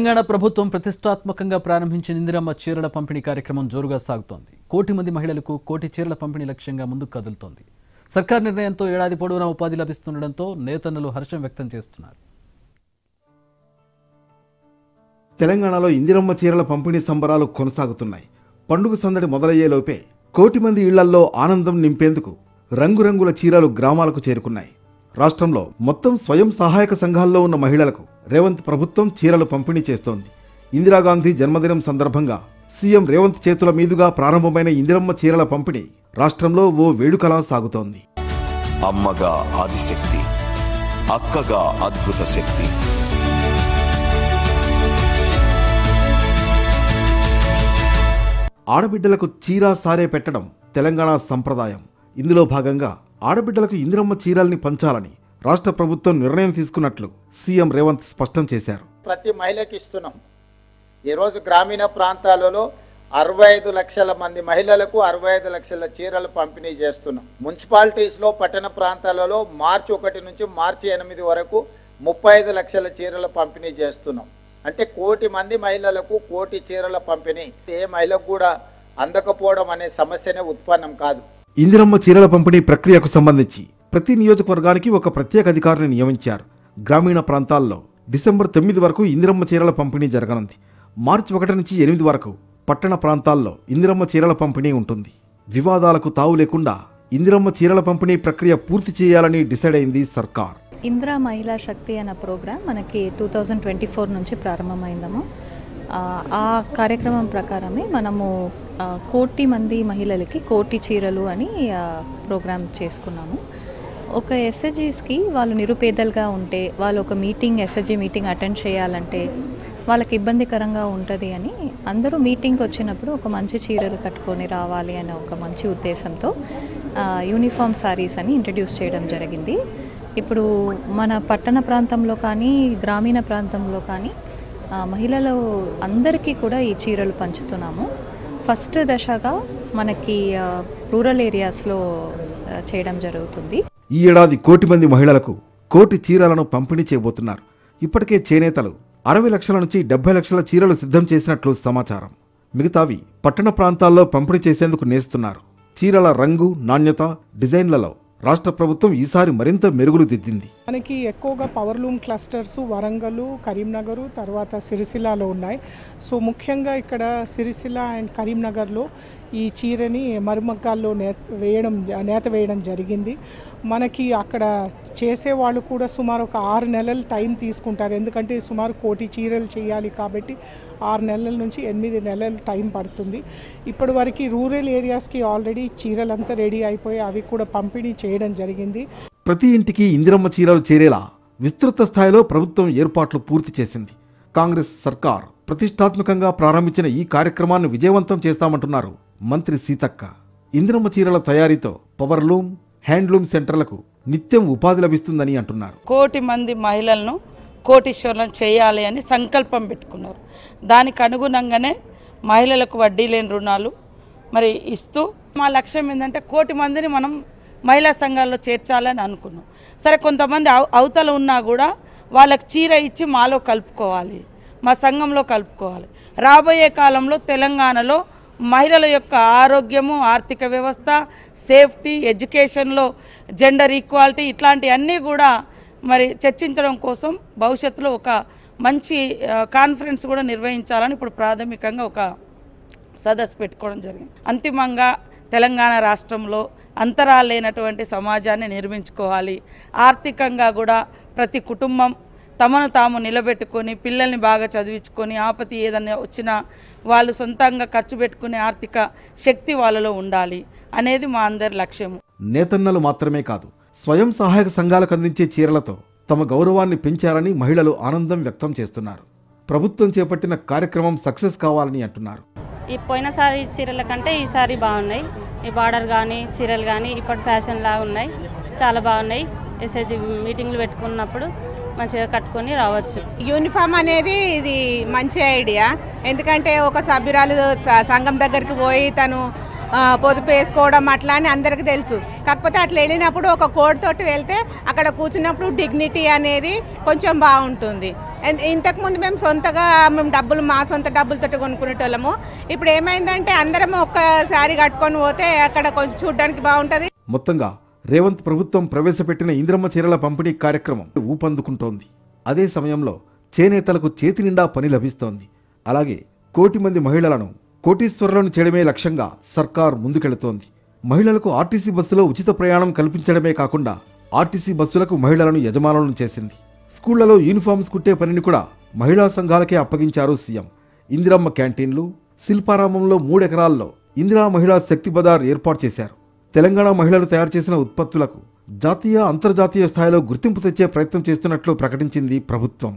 తెలంగాణ ప్రభుత్వం ప్రతిష్టాత్మకంగా ప్రారంభించిన ఇందిరమ్మ చీరల పంపిణీ కార్యక్రమం జోరుగా సాగుతోంది. 1 కోటి మంది మహిళలకు 1 కోటి చీరల పంపిణీ లక్ష్యంగా ముందుకు కదులుతోంది. సర్కార్ నిర్ణయంతో ఏడాది పొడవునా ఉపాధి లభిస్తుండటంతో నేతన్నలు హర్షం వ్యక్తం చేస్తున్నారు. తెలంగాణలో ఇందిరమ్మ చీరల పంపిణీ సంబరాలు కొనసాగుతున్నాయి. పండుగ సందడి మొదలయ్యేలోపే 1 కోటి మంది ఇళ్లల్లో ఆనందం నింపేందుకు రంగురంగుల చీరలు గ్రామాలకు చేరుకున్నాయి. రాష్ట్రంలో మొత్తం స్వయం సహాయక సంఘాల్లో ఉన్న మహిళలకు రేవంత్ ప్రభుత్వం చీరలు పంపిణీ చేస్తోంది. ఇందిరాగాంధీ జన్మదినం సందర్భంగా సీఎం రేవంత్ చేతుల మీదుగా ప్రారంభమైన ఇందిరమ్మ చీరల పంపిణీ రాష్ట్రంలో ఓ వేడుకలా సాగుతోంది. అమ్మగా ఆదిశక్తి, అక్కగా అద్భుత శక్తి. ఆడబిడ్డలకు చీరా సారే పెట్టడం తెలంగాణ సంప్రదాయం. ఇందులో భాగంగా ఆడబిడ్డలకు ఇందిరమ్మ చీరల్ని పంచాలని రాష్ట్ర ప్రభుత్వం నిర్ణయం తీసుకున్నట్లు సీఎం రేవంత్ స్పష్టం చేశారు. ప్రతి మహిళకి ఇస్తున్నాం. ఈరోజు గ్రామీణ ప్రాంతాలలో 65 లక్షల మంది మహిళలకు 65 లక్షల చీరలు పంపిణీ చేస్తున్నాం. మున్సిపాలిటీస్లో పట్టణ ప్రాంతాలలో మార్చి 1 నుంచి మార్చి 8 వరకు 35 లక్షల చీరలు పంపిణీ చేస్తున్నాం. అంటే 1 కోటి మంది మహిళలకు 1 కోటి చీరల పంపిణీ ఏ మహిళకు కూడా అందకపోవడం అనే సమస్యనే ఉత్పన్నం కాదు. ఇందిరమ్మ చీరల పంపిణీ ప్రక్రియకు సంబంధించి ప్రతి నియోజకవర్గానికి ఒక ప్రత్యేక అధికారిని నియమించారు. గ్రామీణ ప్రాంతాల్లో డిసెంబర్ 9 వరకు ఇందిరమ్మ చీరల పంపిణీ జరగనుంది. మార్చి 1 నుంచి 8 వరకు పట్టణ ప్రాంతాల్లో ఇందిరమ్మ చీరల పంపిణీ ఉంటుంది. వివాదాలకు తావు లేకుండా ఇందిరమ్మ చీరల పంపిణీ ప్రక్రియ పూర్తి చేయాలని డిసైడ్ అయింది సర్కార్. ఇందిరా మహిళా శక్తి అనే ప్రోగ్రాం మనకి 2024 నుంచి ప్రారంభమైందము. ఆ కార్యక్రమం ప్రకారమే మనము 1 కోటి మంది మహిళలకి 1 కోటి చీరలు అని ప్రోగ్రాం చేసుకున్నాము. ఒక ఎస్హెచ్జీస్కి వాళ్ళు నిరుపేదలుగా ఉంటే వాళ్ళు ఒక ఎస్హెచ్జీ మీటింగ్ అటెండ్ చేయాలంటే వాళ్ళకి ఇబ్బందికరంగా ఉంటుంది అని అందరూ మీటింగ్కి వచ్చినప్పుడు ఒక మంచి చీరలు కట్టుకొని రావాలి అనే ఒక మంచి ఉద్దేశంతో యూనిఫామ్ శారీస్ అని ఇంట్రడ్యూస్ చేయడం జరిగింది. ఇప్పుడు మన పట్టణ ప్రాంతంలో కానీ గ్రామీణ ప్రాంతంలో కానీ మహిళలు అందరికీ కూడా ఈ చీరలు పంచుతున్నాము. ఫస్ట్ దశగా మనకి రూరల్ ఏరియాస్లో చేయడం జరుగుతుంది. ఈ ఏడాది 1 కోటి మంది మహిళలకు 1 కోటి చీరలను పంపిణీ చేయబోతున్నారు. ఇప్పటికే చేనేతలు 60 లక్షల నుంచి 70 లక్షల చీరలు సిద్ధం చేసినట్లు సమాచారం. మిగతావి పట్టణ ప్రాంతాల్లో పంపిణీ చేసేందుకు నేస్తున్నారు. చీరల రంగు, నాణ్యత, డిజైన్లలో రాష్ట్ర ప్రభుత్వం ఈసారి మరింత మెరుగులు దిద్దింది. మనకి ఎక్కువగా పవర్లూమ్ క్లస్టర్స్ వరంగల్, కరీంనగర్, తర్వాత సిరిసిల్లలో ఉన్నాయి. సో ముఖ్యంగా ఇక్కడ సిరిసిల్ల అండ్ కరీంనగర్లో ఈ చీరని మరుమగ్గాల్లో నేత వేయడం జరిగింది. మనకి అక్కడ చేసేవాళ్ళు కూడా సుమారు ఒక 6 నెలలు టైం తీసుకుంటారు. ఎందుకంటే సుమారు 1 కోటి చీరలు చేయాలి కాబట్టి 6 నెలల నుంచి 8 నెలలు టైం పడుతుంది. ఇప్పటి వరకు రూరల్ ఏరియాస్కి ఆల్రెడీ చీరలంతా రెడీ అయిపోయి అవి కూడా పంపిణీ చేయడం జరిగింది. ప్రతి ఇంటికి ఇందిరమ్మ చీరలు చేరేలా విస్తృత స్థాయిలో ప్రభుత్వం ఏర్పాట్లు పూర్తి చేసింది. కాంగ్రెస్ సర్కార్ ప్రతిష్టాత్మకంగా ప్రారంభించిన ఈ కార్యక్రమాన్ని విజయవంతం చేస్తామంటున్నారు మంత్రి సీతక్క. ఇందిరమ్మ చీరల తయారీతో పవర్లూమ్, హ్యాండ్లూమ్ సెంటర్లకు నిత్యం ఉపాధి లభిస్తుందని అంటున్నారు. 1 కోటి మంది మహిళలను కోటీశ్వరులను చేయాలి అని సంకల్పం పెట్టుకున్నారు. దానికి అనుగుణంగానే మహిళలకు వడ్డీ లేని రుణాలు మరి ఇస్తూ మా లక్ష్యం ఏంటంటే 1 కోటి మందిని మనం మహిళా సంఘాల్లో చేర్చాలని అనుకున్నాం. సరే, కొంతమంది అవతల ఉన్నా కూడా వాళ్ళకి చీర ఇచ్చి మాలో కలుపుకోవాలి, మా సంఘంలో కలుపుకోవాలి. రాబోయే కాలంలో తెలంగాణలో మహిళల యొక్క ఆరోగ్యము, ఆర్థిక వ్యవస్థ, సేఫ్టీ, ఎడ్యుకేషన్లో జెండర్ ఈక్వాలిటీ ఇట్లాంటివన్నీ కూడా మరి చర్చించడం కోసం భవిష్యత్తులో ఒక మంచి కాన్ఫరెన్స్ కూడా నిర్వహించాలని ఇప్పుడు ప్రాథమికంగా ఒక సదస్సు పెట్టుకోవడం జరిగింది. అంతిమంగా తెలంగాణ రాష్ట్రంలో అంతరాలు లేనటువంటి సమాజాన్ని నిర్మించుకోవాలి. ఆర్థికంగా కూడా ప్రతి కుటుంబం తమను తాము నిలబెట్టుకొని పిల్లల్ని బాగా చదివించుకొని ఆపత్తి ఏదైనా వచ్చినా వాళ్ళు సొంతంగా ఖర్చు పెట్టుకునే ఆర్థిక శక్తి వాళ్ళలో ఉండాలి అనేది మా అందరి లక్ష్యము. నేతన్నలు మాత్రమే కాదు, స్వయం సహాయక సంఘాలకు అందించే చీరలతో తమ గౌరవాన్ని పెంచారని మహిళలు ఆనందం వ్యక్తం చేస్తున్నారు. ప్రభుత్వం చేపట్టిన కార్యక్రమం సక్సెస్ కావాలని అంటున్నారు. ఈ పోయినసారి చీరల కంటే ఈసారి బాగున్నాయి. ఈ బార్డర్ కానీ చీరలు కానీ ఇప్పటి ఫ్యాషన్ లాగా ఉన్నాయి, చాలా బాగున్నాయి. ఎస్హెచ్జీ మీటింగ్లు పెట్టుకున్నప్పుడు మంచిగా కట్టుకొని రావచ్చు. యూనిఫామ్ అనేది ఇది మంచి ఐడియా. ఎందుకంటే ఒక సభ్యురాలు సంఘం దగ్గరికి పోయి తను పొదుపు వేసుకోవడం అట్లా అని అందరికీ తెలుసు. కాకపోతే అట్లా వెళ్ళినప్పుడు ఒక కోడ్ తోటి వెళ్తే అక్కడ కూర్చున్నప్పుడు డిగ్నిటీ అనేది కొంచెం బాగుంటుంది. ఇంతకుముందు మేము సొంతగా మా సొంత డబ్బులతో కొనుక్కునేటోళ్ళము. ఇప్పుడు ఏమైందంటే అందరం ఒక్కసారి కట్టుకొని పోతే అక్కడ కొంచెం చూడడానికి బాగుంటుంది. మొత్తంగా రేవంత్ ప్రభుత్వం ప్రవేశపెట్టిన ఇందిరమ్మ చీరల పంపిణీ కార్యక్రమం ఊపందుకుంటోంది. అదే సమయంలో చేనేతలకు చేతి నిండా పని లభిస్తోంది. అలాగే 1 కోటి మంది మహిళలను కోటీశ్వరులను చేయడమే లక్ష్యంగా సర్కార్ ముందుకెళుతోంది. మహిళలకు ఆర్టీసీ బస్సులో ఉచిత ప్రయాణం కల్పించడమే కాకుండా ఆర్టీసీ బస్సులకు మహిళలను యజమానులను చేసింది. స్కూళ్లలో యూనిఫామ్స్ కుట్టే పనిని కూడా మహిళా సంఘాలకే అప్పగించారు సీఎం. ఇందిరమ్మ క్యాంటీన్లు, శిల్పారామంలో 3 ఎకరాల్లో ఇందిరా మహిళా శక్తి బజార్ ఏర్పాటు చేశారు. తెలంగాణ మహిళలు తయారు చేసిన ఉత్పత్తులకు జాతీయ, అంతర్జాతీయ స్థాయిలో గుర్తింపు తెచ్చే ప్రయత్నం చేస్తున్నట్లు ప్రకటించింది ప్రభుత్వం.